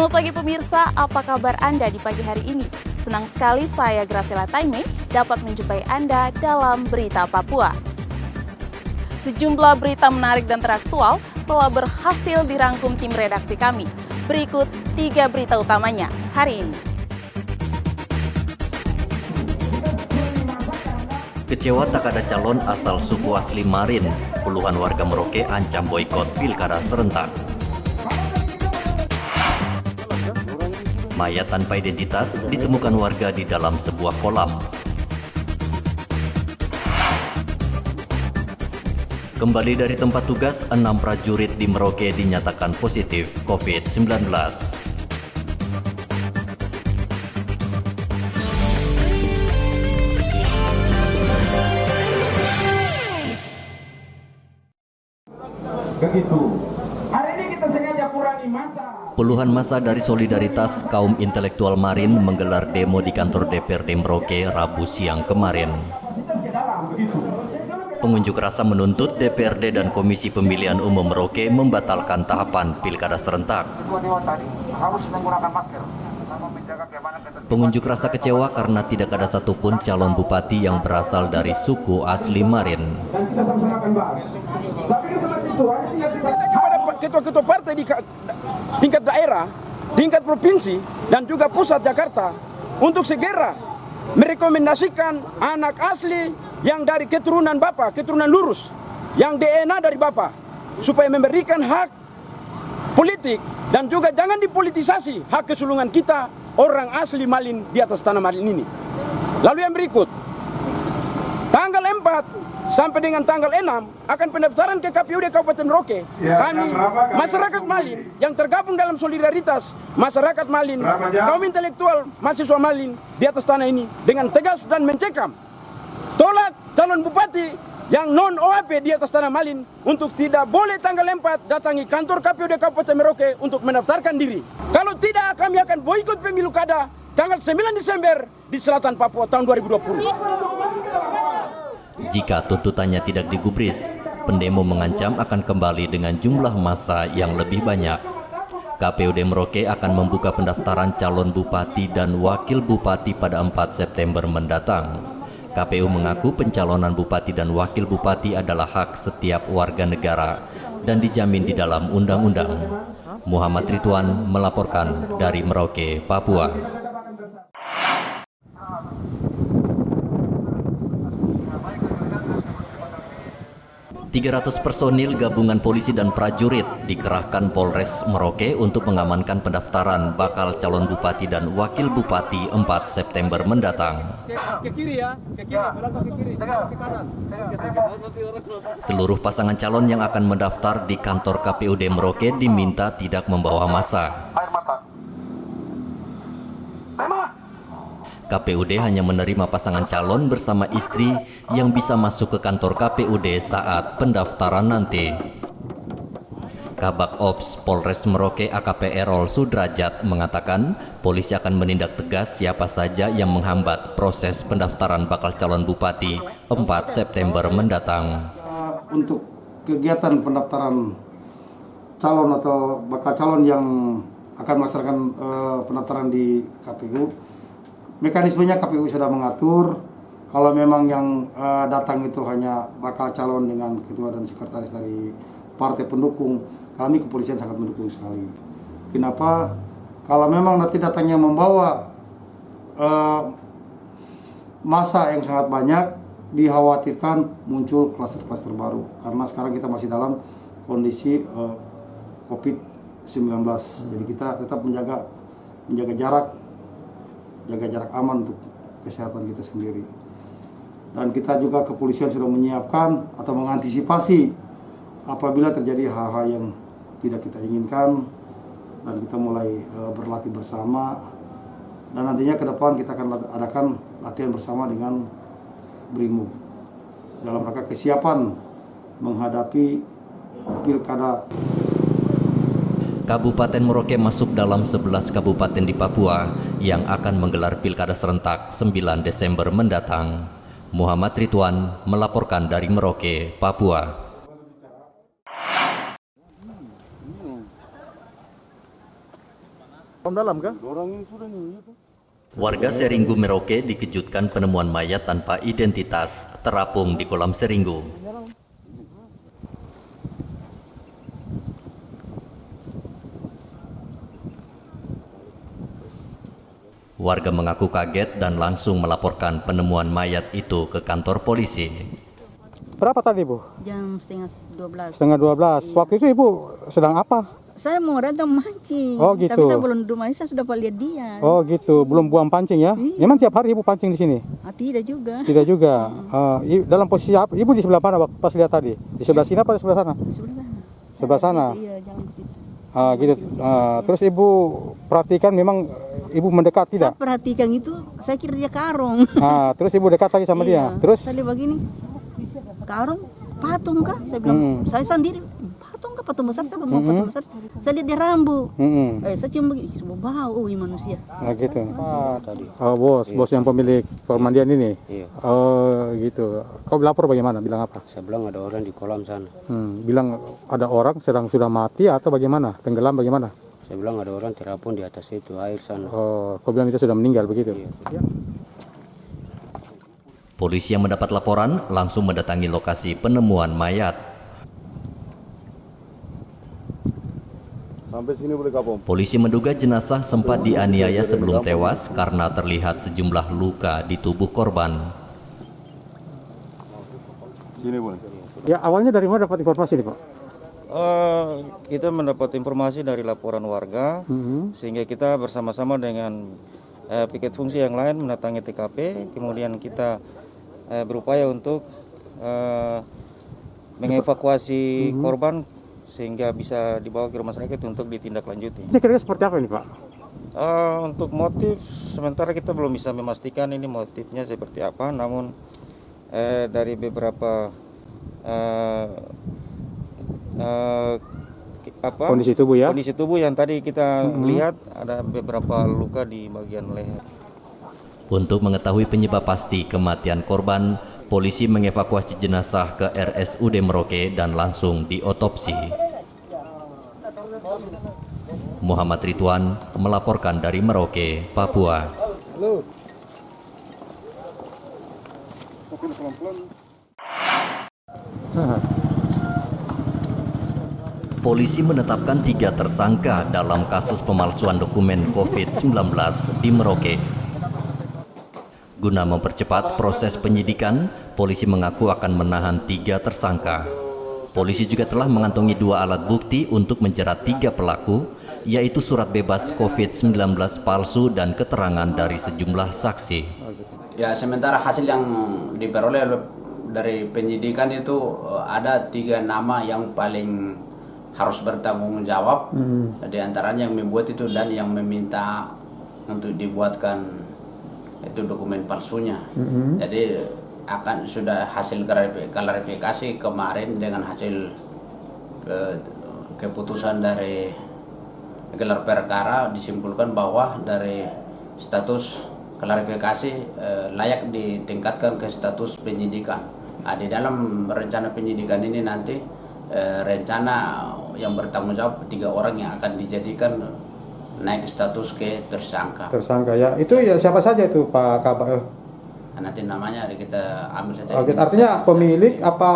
Selamat pagi pemirsa, apa kabar Anda di pagi hari ini? Senang sekali saya Graciela Taimei dapat menjumpai Anda dalam Berita Papua. Sejumlah berita menarik dan teraktual telah berhasil dirangkum tim redaksi kami. Berikut 3 berita utamanya hari ini. Kecewa tak ada calon asal suku asli Marin, puluhan warga Merauke ancam boikot pilkada serentak. Mayat tanpa identitas ditemukan warga di dalam sebuah kolam. Kembali dari tempat tugas, 6 prajurit di Merauke dinyatakan positif COVID-19. Begitu. Hari ini kita sengaja kurangi masa. Puluhan massa dari Solidaritas Kaum Intelektual Marin menggelar demo di kantor DPRD Merauke Rabu siang kemarin. Pengunjuk rasa menuntut DPRD dan Komisi Pemilihan Umum Merauke membatalkan tahapan pilkada serentak. Pengunjuk rasa kecewa karena tidak ada satupun calon bupati yang berasal dari suku asli Marin. Kepada ketua-ketua partai di tingkat daerah, tingkat provinsi, dan juga pusat Jakarta untuk segera merekomendasikan anak asli yang dari keturunan Bapak, keturunan lurus, yang DNA dari Bapak, supaya memberikan hak politik dan juga jangan dipolitisasi hak kesulungan kita orang asli Malin di atas tanah Malin ini. Lalu yang berikut, tanggal 4 sampai dengan tanggal 6 akan pendaftaran ke KPUD Kabupaten Merauke. Kami masyarakat Malin yang tergabung dalam Solidaritas Masyarakat Malin, kaum intelektual mahasiswa Malin di atas tanah ini dengan tegas dan mencekam tolak calon bupati yang non OAP di atas tanah Malin untuk tidak boleh tanggal 4 datangi kantor KPUD Kabupaten Merauke untuk mendaftarkan diri. Kalau tidak, kami akan boikot pemilu kada tanggal 9 Desember di selatan Papua tahun 2020. Jika tuntutannya tidak digubris, pendemo mengancam akan kembali dengan jumlah massa yang lebih banyak. KPUD Merauke akan membuka pendaftaran calon bupati dan wakil bupati pada 4 September mendatang. KPU mengaku pencalonan bupati dan wakil bupati adalah hak setiap warga negara dan dijamin di dalam undang-undang. Muhammad Ridwan melaporkan dari Merauke, Papua. 300 personil gabungan polisi dan prajurit dikerahkan Polres Merauke untuk mengamankan pendaftaran bakal calon bupati dan wakil bupati 4 September mendatang. Seluruh pasangan calon yang akan mendaftar di kantor KPUD Merauke diminta tidak membawa massa. KPUD hanya menerima pasangan calon bersama istri yang bisa masuk ke kantor KPUD saat pendaftaran nanti. Kabak Ops Polres Merauke AKP Errol Sudrajat mengatakan polisi akan menindak tegas siapa saja yang menghambat proses pendaftaran bakal calon bupati 4 September mendatang. Untuk kegiatan pendaftaran calon atau bakal calon yang akan melaksanakan pendaftaran di KPU, mekanismenya KPU sudah mengatur. Kalau memang yang datang itu hanya bakal calon dengan ketua dan sekretaris dari partai pendukung, kami kepolisian sangat mendukung sekali. Kenapa? Kalau memang nanti datangnya membawa massa yang sangat banyak, dikhawatirkan muncul klaster-klaster baru. Karena sekarang kita masih dalam kondisi COVID-19. Jadi kita tetap menjaga jarak aman untuk kesehatan kita sendiri. Dan kita juga kepolisian sudah menyiapkan atau mengantisipasi apabila terjadi hal-hal yang tidak kita inginkan, dan kita mulai berlatih bersama, dan nantinya ke depan kita akan adakan latihan bersama dengan Brimob dalam rangka kesiapan menghadapi pilkada. Kabupaten Merauke masuk dalam 11 kabupaten di Papua yang akan menggelar pilkada serentak 9 Desember mendatang. Muhammad Ridwan melaporkan dari Merauke, Papua. Warga Seringgu Merauke dikejutkan penemuan mayat tanpa identitas terapung di kolam Seringgu. Warga mengaku kaget dan langsung melaporkan penemuan mayat itu ke kantor polisi. Berapa tadi, Bu? Jam setengah 12. Setengah 12. Iya. Waktu itu Ibu sedang apa? Saya mau datang mancing. Oh, gitu. Tapi saya belum di rumah, saya sudah lihat dia. Oh gitu, belum buang pancing ya? Iya. Memang tiap hari Ibu pancing di sini? Tidak juga. Tidak juga. Dalam posisi apa? Ibu di sebelah mana waktu pas lihat tadi? Di sebelah sini apa di sebelah sana? Sebelah sana. Sebelah sana. Iya, jalan ke situ. Gitu. Terus Ibu perhatikan memang Ibu mendekat tidak? Saya perhatikan itu, saya kira dia karung. Terus Ibu dekat lagi sama dia. Iya. Terus? Saya lihat begini, karung patung kah? Saya bilang, saya sendiri, patung kah? Patung besar, saya mau patung besar. Saya lihat dia rambu. Saya cium begini, semua bau, manusia. Gitu. Bos yang pemilik pemandian ini? Iya. Oh gitu. Kau lapor bagaimana? Bilang apa? Saya bilang ada orang di kolam sana. Bilang ada orang sedang sudah mati atau bagaimana? Tenggelam bagaimana? Saya bilang ada orang terapung di atas itu air sana. Oh, kau bilang itu sudah meninggal begitu? Iya. Polisi yang mendapat laporan langsung mendatangi lokasi penemuan mayat. Polisi menduga jenazah sempat dianiaya sebelum tewas karena terlihat sejumlah luka di tubuh korban. Ya, awalnya dari mana dapat informasi nih, Pak? Kita mendapat informasi dari laporan warga, sehingga kita bersama-sama dengan piket fungsi yang lain mendatangi TKP, kemudian kita berupaya untuk mengevakuasi korban sehingga bisa dibawa ke rumah sakit untuk ditindaklanjuti. Ini kira-kira seperti apa ini, Pak? Untuk motif sementara kita belum bisa memastikan ini motifnya seperti apa, namun dari beberapa kondisi tubuh ya? Kondisi tubuh yang tadi kita lihat ada beberapa luka di bagian leher. Untuk mengetahui penyebab pasti kematian korban, polisi mengevakuasi jenazah ke RSUD Merauke dan langsung diotopsi. Muhammad Ridwan melaporkan dari Merauke, Papua. Polisi menetapkan 3 tersangka dalam kasus pemalsuan dokumen COVID-19 di Merauke. Guna mempercepat proses penyidikan, polisi mengaku akan menahan 3 tersangka. Polisi juga telah mengantongi 2 alat bukti untuk menjerat 3 pelaku, yaitu surat bebas COVID-19 palsu dan keterangan dari sejumlah saksi. Ya, sementara hasil yang diperoleh dari penyidikan itu ada 3 nama yang paling harus bertanggung jawab. Di antaranya yang membuat itu dan yang meminta untuk dibuatkan itu dokumen palsunya. Jadi akan sudah hasil klarifikasi kemarin dengan hasil keputusan dari gelar perkara disimpulkan bahwa dari status klarifikasi layak ditingkatkan ke status penyidikan. Di dalam rencana penyidikan ini nanti rencana yang bertanggung jawab 3 orang yang akan dijadikan naik status ke tersangka. Tersangka ya, itu ya siapa saja itu Pak Kabak? Nanti namanya kita ambil saja. Artinya pemilik apa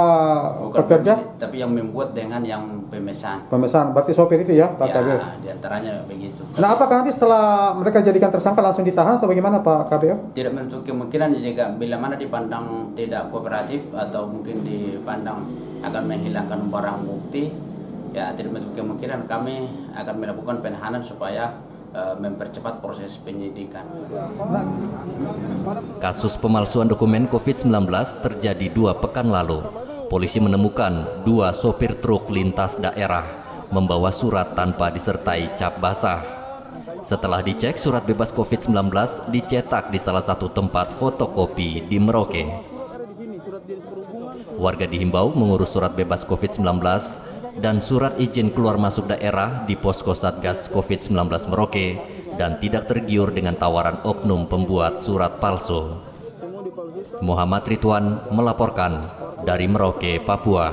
bukan pekerja? pemilik, tapi yang membuat dengan yang pemesan. Pemesan, berarti sopir itu ya Pak Kabak? Ya, diantaranya begitu. Nah, apakah nanti setelah mereka jadikan tersangka langsung ditahan atau bagaimana Pak KBO? Tidak menutup kemungkinan jika bila mana dipandang tidak kooperatif atau mungkin dipandang akan menghilangkan barang bukti, ya tidak menutup kemungkinan kami akan melakukan penahanan supaya mempercepat proses penyidikan. Kasus pemalsuan dokumen COVID-19 terjadi 2 pekan lalu. Polisi menemukan 2 sopir truk lintas daerah membawa surat tanpa disertai cap basah. Setelah dicek, surat bebas COVID-19 dicetak di salah satu tempat fotokopi di Merauke. Warga dihimbau mengurus surat bebas COVID-19 dan surat izin keluar masuk daerah di posko Satgas COVID-19 Merauke dan tidak tergiur dengan tawaran oknum pembuat surat palsu. Muhammad Ridwan melaporkan dari Merauke, Papua.